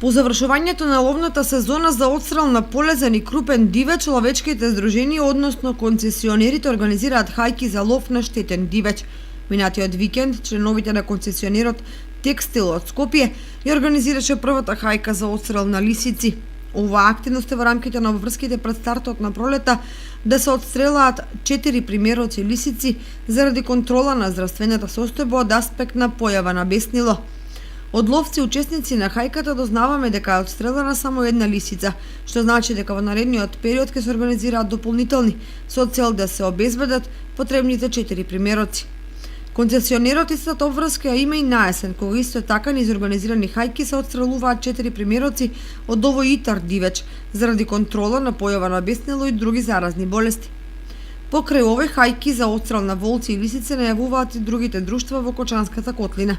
По завршувањето на ловната сезона за отстрел на полезен и крупен дивеч, ловечките здруженија, односно концесионерите, организираат хајки за лов на штетен дивеч. Минатиот викенд, членовите на концесионерот Текстил од Скопје ја организираше првата хајка за отстрел на лисици. Оваа активност е во рамките на обврските пред стартот на пролета да се отстрелаат 4 примероци лисици заради контрола на здравствената состојба од аспект на појава на беснило. Од ловци учесници на хајката дознаваме дека е отстрелана само една лисица, што значи дека во наредниот период ќе се организираат дополнителни со цел да се обезбедат потребните 4 примероци. Концесионерот истата обврска ја има и наесен, кога исто така низ организирани хајки се отстрелуваат 4 примероци од овој итар дивеч заради контрола на појава на беснило и други заразни болести. Покрај овој хајки за отстрел на волци и лисици најавуваат и другите друштва во Кочанската котлина.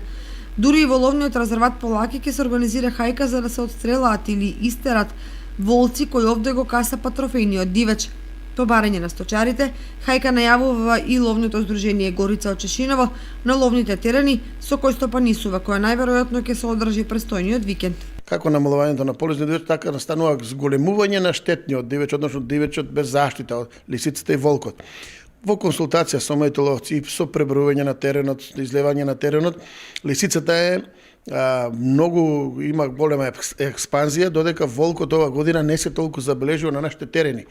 Дури и во ловниот резерват Полаки ќе се организира хајка за да се отстрелаат или истерат волци кои овде го касапа трофејниот дивеч. По барање на сточарите, хајка најавува и ловното здружение Горица од Чешиново на ловните терени со кој стопанисува, која најверојатно ќе се одржи престојниот викенд. Како намалувањето на полезни дивеч, така настанува зголемување на штетниот дивеч, односно дивечот без заштита, лисицата и волкот. Во консултација со моите ловци и со пребројување на теренот, излевање на теренот, лисицата е многу има голема експанзија, додека волкот ова година не се толку забележува на нашите терени.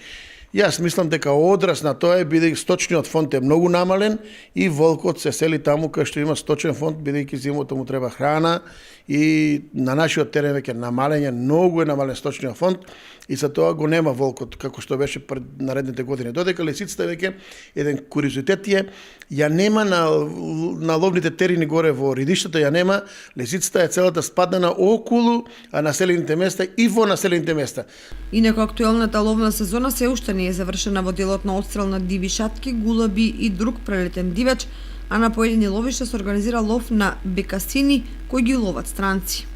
Јас мислам дека одраз на тоа е бидејќи сточниот фонд е многу намален и волкот се сели таму кај што има сточен фонд, бидејќи зимото му треба храна и на нашиот терен веќе намален, многу е намален сточниот фонд и за тоа го нема волкот како што беше пред наредните години. Додека лисицата веќе еден куриозитет е, ја нема на ловните терени горе во ридиштата, ја нема, лисицата е целата спаднена околу населените места и во населените места. Инаку актуелната ловна сезона се уште не е завршена во делот на отстрел на диви шатки, гулаби и друг прелетен дивеч, а на поедини ловишта се организира лов на бекасини кои ги ловат странци.